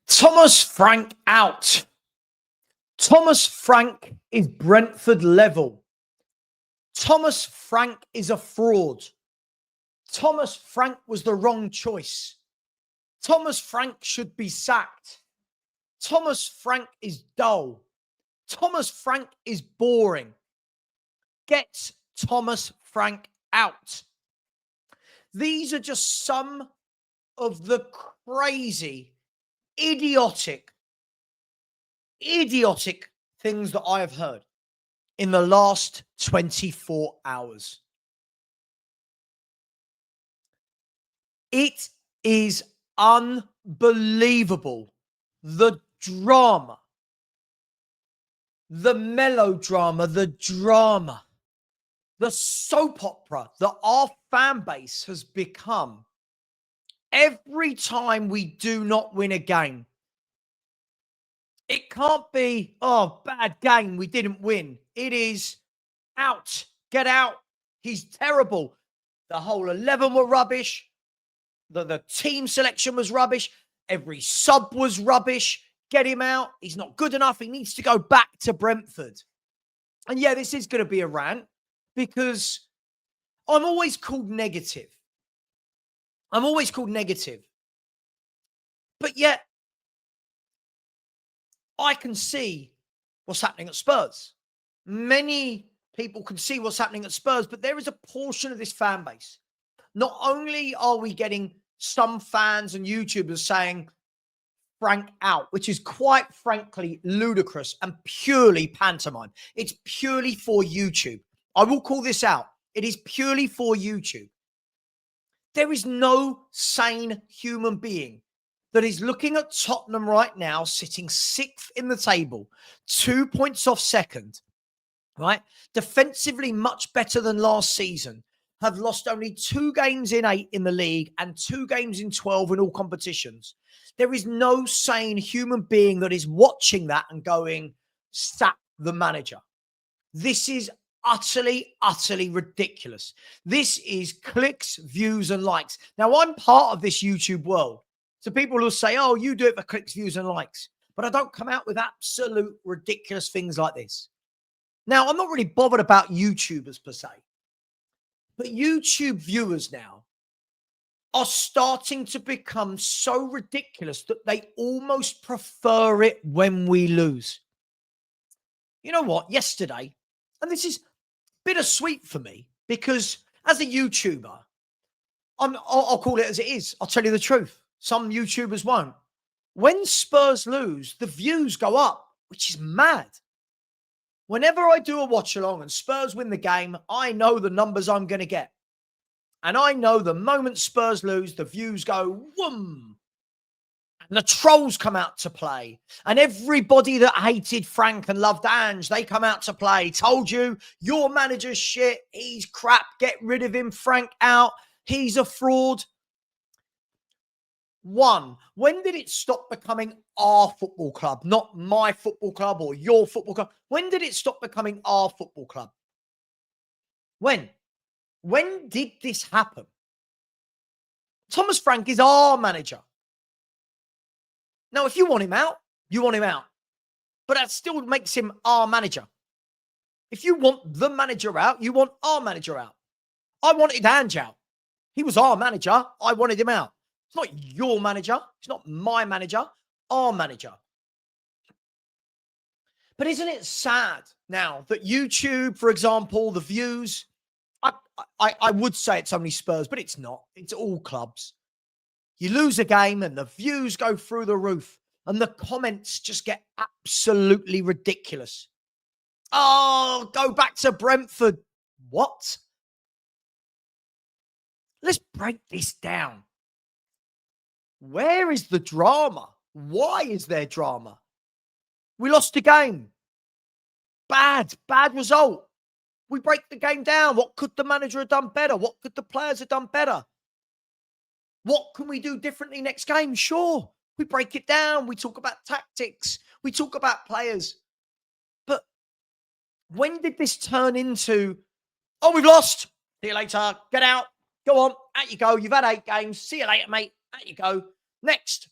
Thomas Frank out. Thomas Frank is Brentford level. Thomas Frank is a fraud. Thomas Frank was the wrong choice. Thomas Frank should be sacked. Thomas Frank is dull. Thomas Frank is boring. Get Thomas Frank out. These are just some of the crazy, idiotic things that I have heard in the last 24 hours. It is unbelievable. The drama, the melodrama, the drama, the soap opera that our fan base has become every time we do not win a game. It can't be, oh, bad game, we didn't win. It is out, get out. He's terrible. The whole 11 were rubbish. The team selection was rubbish. Every sub was rubbish. Get him out. He's not good enough. He needs to go back to Brentford. And yeah, this is going to be a rant because I'm always called negative. I'm always called negative. But yet, I can see what's happening at Spurs. Many people can see what's happening at Spurs, but there is a portion of this fan base. Not only are we getting some fans and YouTubers saying Frank out, which is quite frankly ludicrous and purely pantomime. It's purely for YouTube. I will call this out. It is purely for YouTube. There is no sane human being that is looking at Tottenham right now, sitting 6th in the table, 2 points off second, right? Defensively much better than last season, have lost only 2 games in 8 in the league and 2 games in 12 in all competitions. There is no sane human being that is watching that and going, sack the manager. This is utterly ridiculous. This is clicks, views, and likes. Now, I'm part of this YouTube world. So people will say, oh, you do it for clicks, views, and likes. But I don't come out with absolute ridiculous things like this. Now, I'm not really bothered about YouTubers per se. But YouTube viewers now are starting to become so ridiculous that they almost prefer it when we lose. You know what? Yesterday, and this is bittersweet for me because as a YouTuber, I'll call it as it is. I'll tell you the truth. Some YouTubers won't. When Spurs lose, the views go up, which is mad. Whenever I do a watch along and Spurs win the game, I know the numbers I'm going to get. And I know the moment Spurs lose, the views go whoom. And the trolls come out to play. And everybody that hated Frank and loved Ange, they come out to play. Told you, your manager's shit. He's crap. Get rid of him. Frank out. He's a fraud. One, when did it stop becoming our football club, not my football club or your football club? When did it stop becoming our football club? When? When did this happen? Thomas Frank is our manager. Now, if you want him out, you want him out. But that still makes him our manager. If you want the manager out, you want our manager out. I wanted Ange out. He was our manager. I wanted him out. It's not your manager. It's not my manager. Our manager. But isn't it sad now that YouTube, for example, the views, I would say it's only Spurs, but it's not. It's all clubs. You lose a game and the views go through the roof and the comments just get absolutely ridiculous. Oh, go back to Brentford. What? Let's break this down. Where is the drama? Why is there drama? We lost the game. Bad result. We break the game down. What could the manager have done better? What could the players have done better? What can we do differently next game? Sure. We break it down. We talk about tactics. We talk about players. But when did this turn into, oh, we've lost. See you later. Get out. Go on. Out you go. You've had 8 games. See you later, mate. Out you go. Next.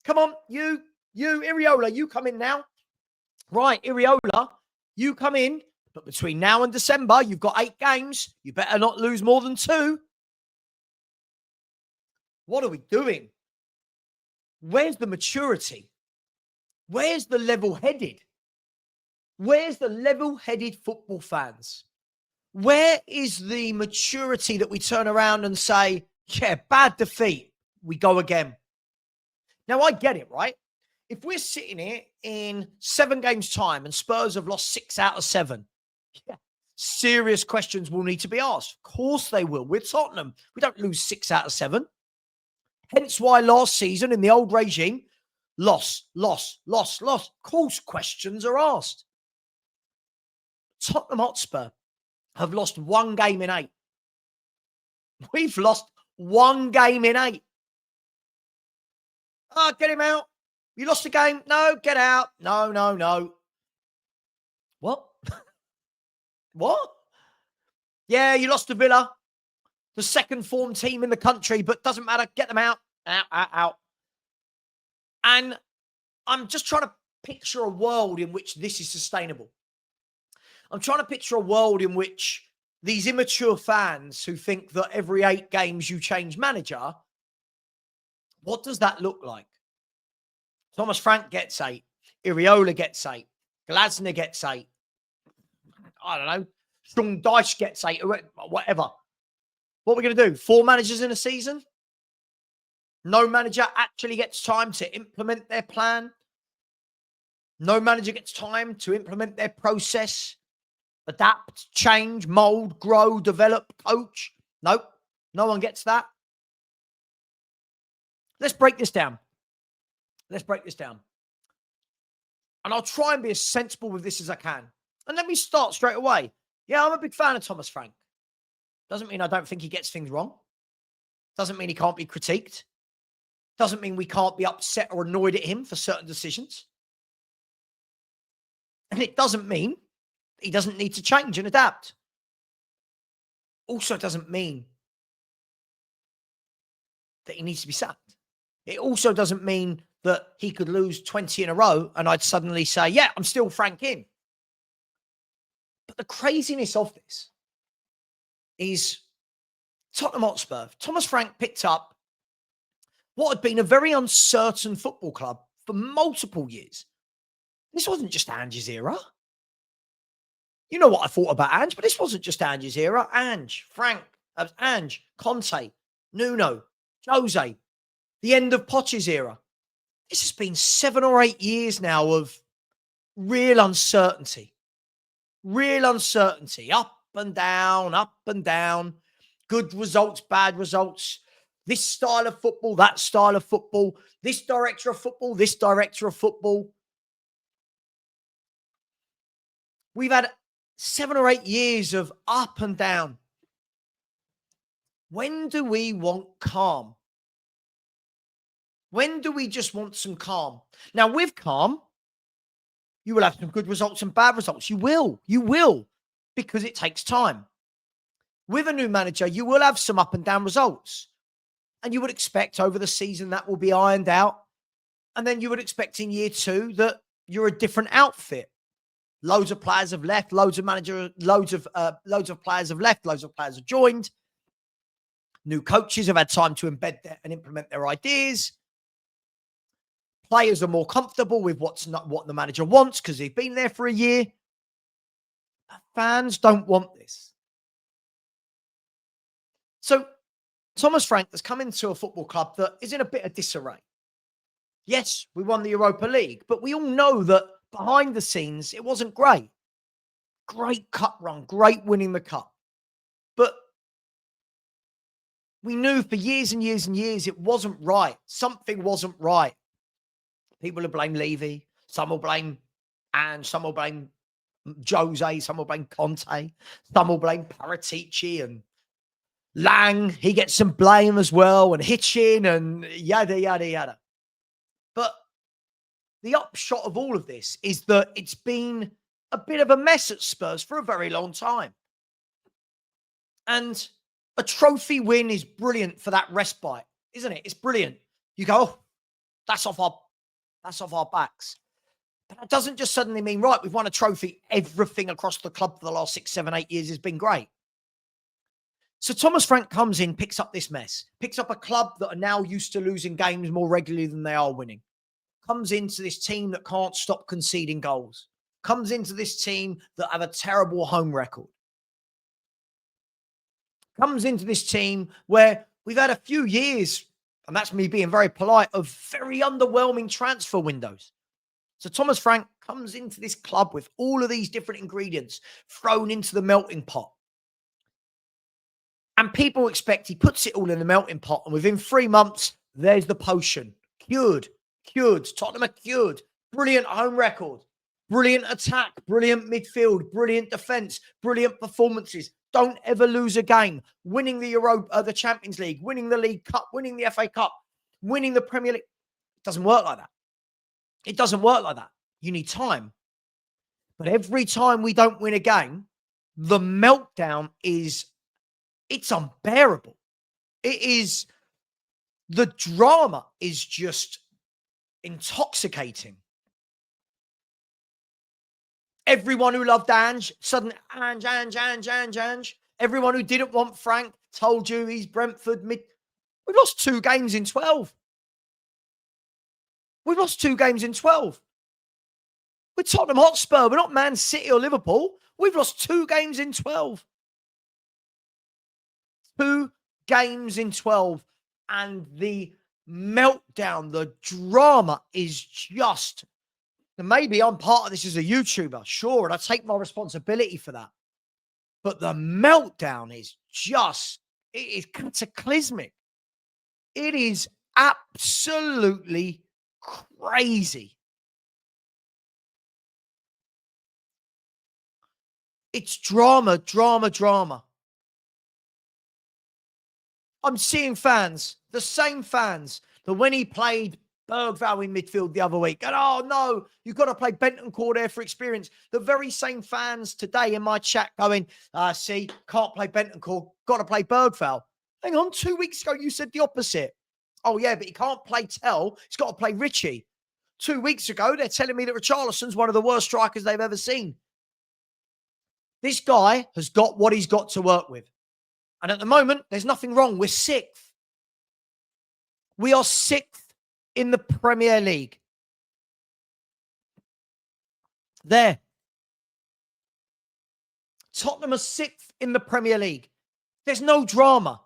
Come on, you, Iriola, you come in now. Right, Iriola, you come in. But between now and December, you've got 8 games. You better not lose more than 2. What are we doing? Where's the maturity? Where's the level-headed? Where's the level-headed football fans? Where is the maturity that we turn around and say, yeah, bad defeat, we go again? Now, I get it, right? If we're sitting here in 7 games' time and Spurs have lost 6 out of 7, yeah, serious questions will need to be asked. Of course they will. We're Tottenham. We don't lose 6 out of 7. Hence why last season in the old regime, loss. Of course, questions are asked. Tottenham Hotspur have lost 1 game in 8. We've lost 1 game in 8. Oh, get him out. You lost the game? No, get out. No. What? What? Yeah, you lost to Villa, the second form team in the country, but doesn't matter. Get them out. Out. And I'm just trying to picture a world in which this is sustainable. I'm trying to picture a world in which these immature fans who think that every 8 games you change manager, what does that look like? Thomas Frank gets 8. Iriola gets 8. Glasner gets 8. I don't know. Sean Dyche gets 8. Whatever. What are we going to do? 4 managers in a season? No manager actually gets time to implement their plan. No manager gets time to implement their process. Adapt, change, mold, grow, develop, coach. Nope. No one gets that. Let's break this down. And I'll try and be as sensible with this as I can. And let me start straight away. Yeah, I'm a big fan of Thomas Frank. Doesn't mean I don't think he gets things wrong. Doesn't mean he can't be critiqued. Doesn't mean we can't be upset or annoyed at him for certain decisions. And it doesn't mean he doesn't need to change and adapt. Also, it doesn't mean that he needs to be sacked. It also doesn't mean that he could lose 20 in a row and I'd suddenly say, yeah, I'm still Frank in. But the craziness of this is Tottenham Hotspur. Thomas Frank picked up what had been a very uncertain football club for multiple years. This wasn't just Ange's era. You know what I thought about Ange, but this wasn't just Ange's era. Ange, Conte, Nuno, Jose, the end of Poch's era. This has been 7 or 8 years now of real uncertainty. Up and down. Good results, bad results. This style of football, that style of football. This director of football, this director of football. We've had 7 or 8 years of up and down. When do we want calm? When do we just want some calm? Now, with calm, you will have some good results and bad results. You will, because it takes time. With a new manager, you will have some up and down results. And you would expect over the season that will be ironed out. And then you would expect in year 2 that you're a different outfit. Loads of players have left, loads of players have left, loads of players have joined. New coaches have had time to embed and implement their ideas. Players are more comfortable with what the manager wants because they've been there for a year. But fans don't want this. So Thomas Frank has come into a football club that is in a bit of disarray. Yes, we won the Europa League, but we all know that behind the scenes, it wasn't great. Great cup run, great winning the cup. But we knew for years and years and years it wasn't right. Something wasn't right. People will blame Levy. Some will blame Ange. Some will blame Jose. Some will blame Conte. Some will blame Paratici and Lang. He gets some blame as well, and Hitchin and yada, yada, yada. But the upshot of all of this is that it's been a bit of a mess at Spurs for a very long time. And a trophy win is brilliant for that respite, isn't it? It's brilliant. You go, oh, that's off our That's off our backs. But that doesn't just suddenly mean, right, we've won a trophy. Everything across the club for the last 6, 7, 8 years has been great. So Thomas Frank comes in, picks up this mess, picks up a club that are now used to losing games more regularly than they are winning. Comes into this team that can't stop conceding goals. Comes into this team that have a terrible home record. Comes into this team where we've had a few years, and that's me being very polite, of very underwhelming transfer windows. So Thomas Frank comes into this club with all of these different ingredients thrown into the melting pot. And people expect he puts it all in the melting pot, and within 3 months, there's the potion. Cured. Tottenham are cured. Brilliant home record. Brilliant attack. Brilliant midfield. Brilliant defence. Brilliant performances. Don't ever lose a game. Winning the Champions League. Winning the League Cup. Winning the FA Cup. Winning the Premier League. It doesn't work like that. It doesn't work like that. You need time. But every time we don't win a game, the meltdown it's unbearable. The drama is just intoxicating. Everyone who loved Ange, suddenly Ange. Everyone who didn't want Frank told you he's Brentford mid. We've lost 2 games in 12. We've lost 2 games in 12. We're Tottenham Hotspur. We're not Man City or Liverpool. We've lost 2 games in 12. 2 games in 12. And the meltdown, the drama is just... And maybe I'm part of this as a YouTuber, sure, and I take my responsibility for that. But the meltdown is it is cataclysmic. It is absolutely crazy. It's drama. I'm seeing fans, the same fans, that when he played Bergvall in midfield the other week, and oh no, you've got to play Bentancur there for experience. The very same fans today in my chat going, see, can't play Bentancur, got to play Bergvall. Hang on, 2 weeks ago you said the opposite. Oh yeah, but he can't play Tell, he's got to play Richie. 2 weeks ago, they're telling me that Richarlison's one of the worst strikers they've ever seen. This guy has got what he's got to work with. And at the moment, there's nothing wrong. We're 6th. We are 6th in the Premier League. There. Tottenham are 6th in the Premier League. There's no drama.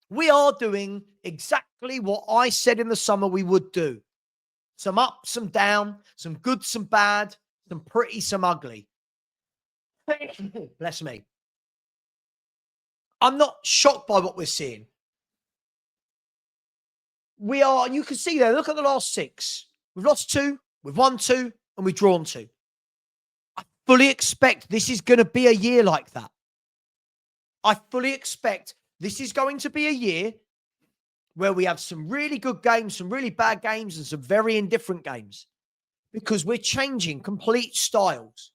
We are doing exactly what I said in the summer we would do. Some up, some down, some good, some bad, some pretty, some ugly. Bless me. I'm not shocked by what we're seeing. You can see there, look at the last 6. We've lost 2, we've won 2, and we've drawn 2. I fully expect this is going to be a year like that. I fully expect this is going to be a year where we have some really good games, some really bad games, and some very indifferent games. Because we're changing complete styles.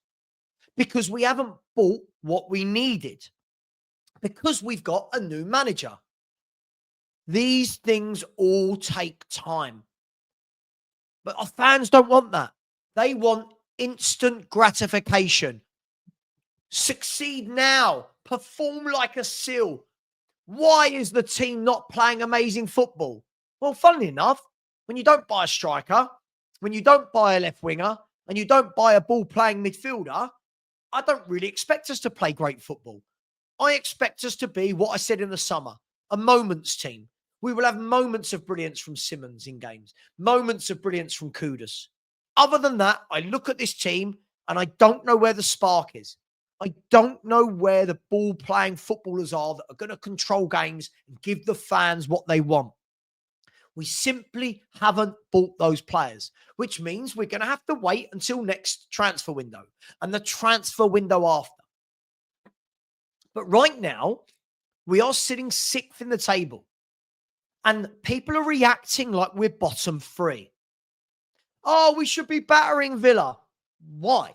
Because we haven't bought what we needed. Because we've got a new manager. These things all take time. But our fans don't want that. They want instant gratification. Succeed now. Perform like a seal. Why is the team not playing amazing football? Well, funnily enough, when you don't buy a striker, when you don't buy a left winger, and you don't buy a ball-playing midfielder, I don't really expect us to play great football. I expect us to be what I said in the summer, a moments team. We will have moments of brilliance from Simmons in games, moments of brilliance from Kudus. Other than that, I look at this team and I don't know where the spark is. I don't know where the ball-playing footballers are that are going to control games and give the fans what they want. We simply haven't bought those players, which means we're going to have to wait until next transfer window and the transfer window after. But right now, we are sitting 6th in the table and people are reacting like we're bottom 3. Oh, we should be battering Villa. Why?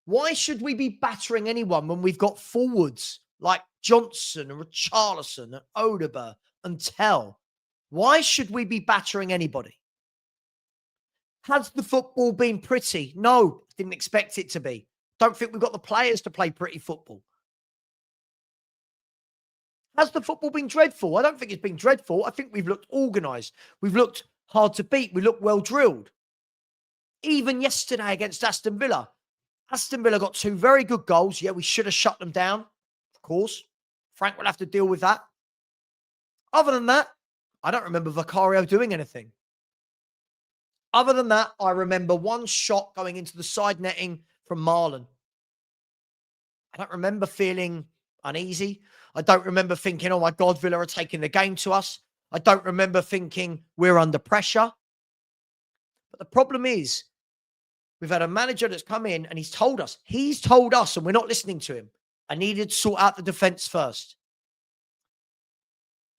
Why should we be battering anyone when we've got forwards like Johnson and Richarlison and Odegaard and Tell? Why should we be battering anybody? Has the football been pretty? No, didn't expect it to be. Don't think we've got the players to play pretty football. Has the football been dreadful? I don't think it's been dreadful. I think we've looked organised. We've looked hard to beat. We look well drilled. Even yesterday against Aston Villa got 2 very good goals. Yeah, we should have shut them down, of course. Frank will have to deal with that. Other than that, I don't remember Vicario doing anything. Other than that, I remember one shot going into the side netting from Marlon. I don't remember feeling uneasy. I don't remember thinking, oh my God, Villa are taking the game to us. I don't remember thinking we're under pressure. But the problem is, we've had a manager that's come in and he's told us, and we're not listening to him, I needed to sort out the defense first.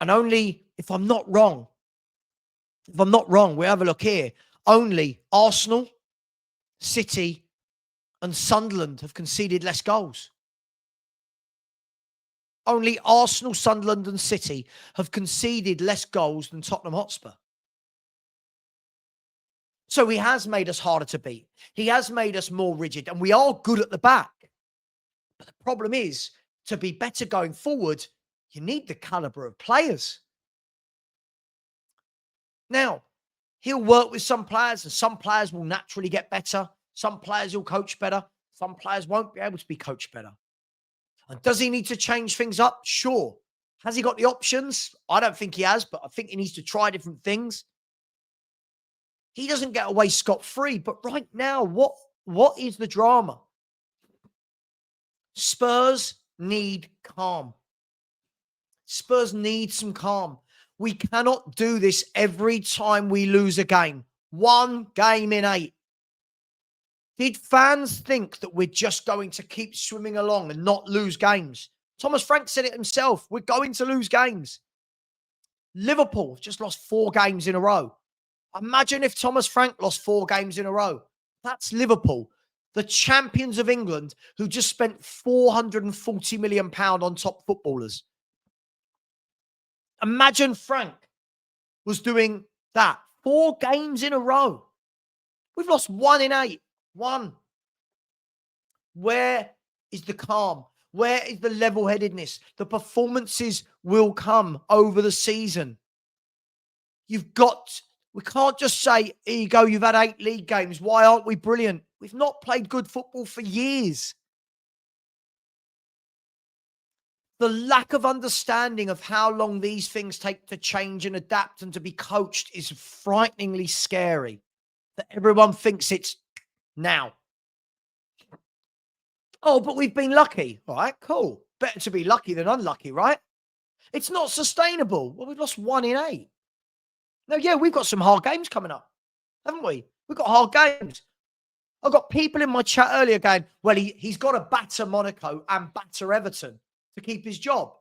And only, if I'm not wrong, we have a look here, only Arsenal, City, and Sunderland have conceded less goals. Only Arsenal, Sunderland, and City have conceded less goals than Tottenham Hotspur. So he has made us harder to beat. He has made us more rigid, and we are good at the back. But the problem is, to be better going forward, you need the caliber of players. Now, he'll work with some players, and some players will naturally get better. Some players will coach better. Some players won't be able to be coached better. And does he need to change things up? Sure. Has he got the options? I don't think he has, but I think he needs to try different things. He doesn't get away scot-free, but right now, what is the drama? Spurs need calm. Spurs need some calm. We cannot do this every time we lose a game. 1 game in 8. Did fans think that we're just going to keep swimming along and not lose games? Thomas Frank said it himself. We're going to lose games. Liverpool just lost 4 games in a row. Imagine if Thomas Frank lost 4 games in a row. That's Liverpool, the champions of England, who just spent £440 million on top footballers. Imagine Frank was doing that. 4 games in a row. We've lost 1 in 8. 1. Where is the calm? Where is the level-headedness? The performances will come over the season. We can't just say, here you go, you've had 8 league games. Why aren't we brilliant? We've not played good football for years. The lack of understanding of how long these things take to change and adapt and to be coached is frighteningly scary. That everyone thinks it's now. Oh, but we've been lucky. All right, cool. Better to be lucky than unlucky, right? It's not sustainable. Well, we've lost 1 in 8. Now, yeah, we've got some hard games coming up, haven't we? We've got hard games. I've got people in my chat earlier going, well, he's got to batter Monaco and batter Everton to keep his job.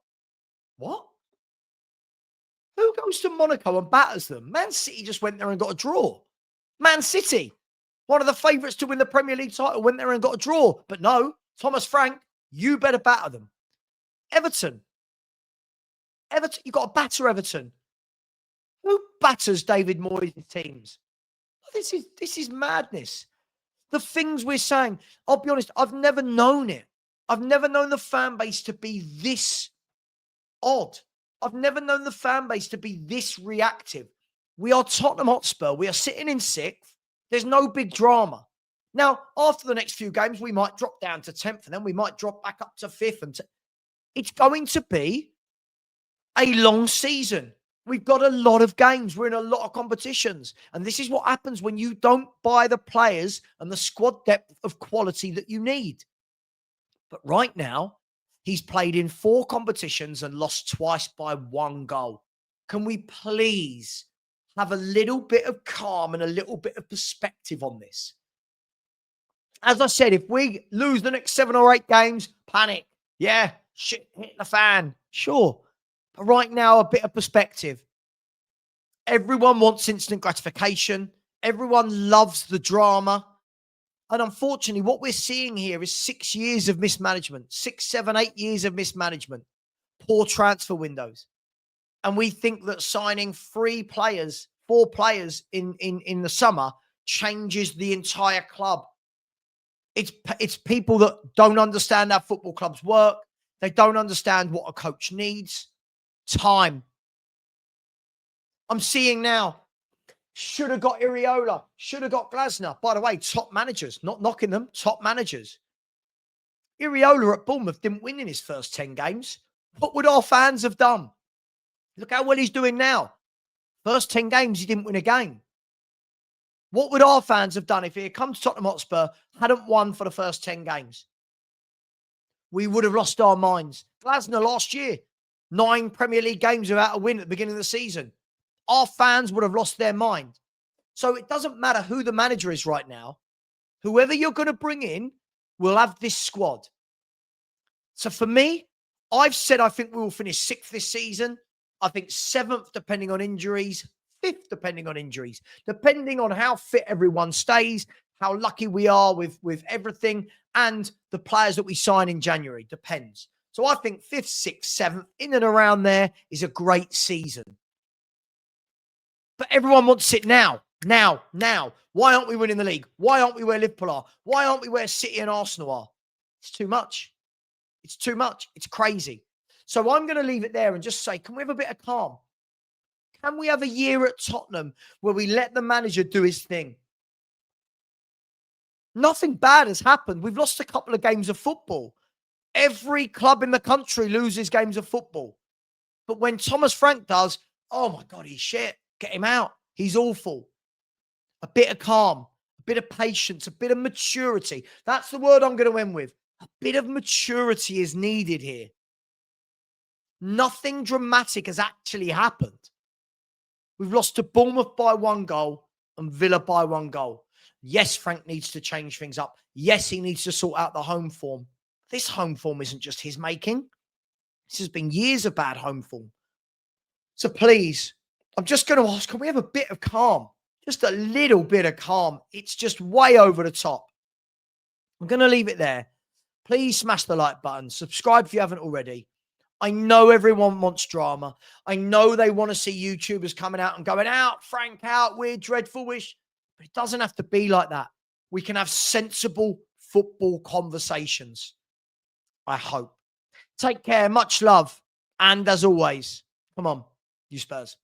What? Who goes to Monaco and batters them? Man City just went there and got a draw. Man City, one of the favourites to win the Premier League title, went there and got a draw. But no, Thomas Frank, you better batter them. Everton, you've got to batter Everton. Who batters David Moyes' teams? This is madness. The things we're saying, I'll be honest, I've never known it. I've never known the fan base to be this odd. I've never known the fan base to be this reactive. We are Tottenham Hotspur. We are sitting in 6th. There's no big drama. Now, after the next few games, we might drop down to 10th and then we might drop back up to 5th. It's going to be a long season. We've got a lot of games. We're in a lot of competitions. And this is what happens when you don't buy the players and the squad depth of quality that you need. But right now, he's played in 4 competitions and lost twice by 1 goal. Can we please have a little bit of calm and a little bit of perspective on this? As I said, if we lose the next 7 or 8 games, panic. Yeah, shit, hit the fan. Sure. But right now, a bit of perspective. Everyone wants instant gratification. Everyone loves the drama. And unfortunately, what we're seeing here is 6 years of mismanagement, 6, 7, 8 years of mismanagement, poor transfer windows. And we think that signing 4 players in the summer changes the entire club. It's people that don't understand how football clubs work. They don't understand what a coach needs. Time. I'm seeing now, should have got Iriola, should have got Glasner. By the way, top managers, not knocking them, top managers. Iriola at Bournemouth didn't win in his first 10 games. What would our fans have done? Look how well he's doing now. First 10 games, he didn't win a game. What would our fans have done if he had come to Tottenham Hotspur, hadn't won for the first 10 games? We would have lost our minds. Glasner last year, 9 Premier League games without a win at the beginning of the season. Our fans would have lost their mind. So it doesn't matter who the manager is right now. Whoever you're going to bring in will have this squad. So for me, I've said I think we will finish 6th this season. I think 7th, depending on injuries. 5th, depending on injuries. Depending on how fit everyone stays, how lucky we are with everything, and the players that we sign in January. Depends. So I think 5th, 6th, 7th, in and around there is a great season. But everyone wants it now. Now. Why aren't we winning the league? Why aren't we where Liverpool are? Why aren't we where City and Arsenal are? It's too much. It's too much. It's crazy. So I'm going to leave it there and just say, can we have a bit of calm? Can we have a year at Tottenham where we let the manager do his thing? Nothing bad has happened. We've lost a couple of games of football. Every club in the country loses games of football. But when Thomas Frank does, oh my God, he's shit. Get him out. He's awful. A bit of calm, a bit of patience, a bit of maturity. That's the word I'm going to end with. A bit of maturity is needed here. Nothing dramatic has actually happened. We've lost to Bournemouth by 1 goal and Villa by 1 goal. Yes, Frank needs to change things up. Yes, he needs to sort out the home form. This home form isn't just his making. This has been years of bad home form. So please, I'm just going to ask, can we have a bit of calm? Just a little bit of calm. It's just way over the top. I'm going to leave it there. Please smash the like button. Subscribe if you haven't already. I know everyone wants drama. I know they want to see YouTubers coming out and going out, Frank out, we're dreadful, wish. But it doesn't have to be like that. We can have sensible football conversations. I hope. Take care. Much love. And as always, come on, you Spurs.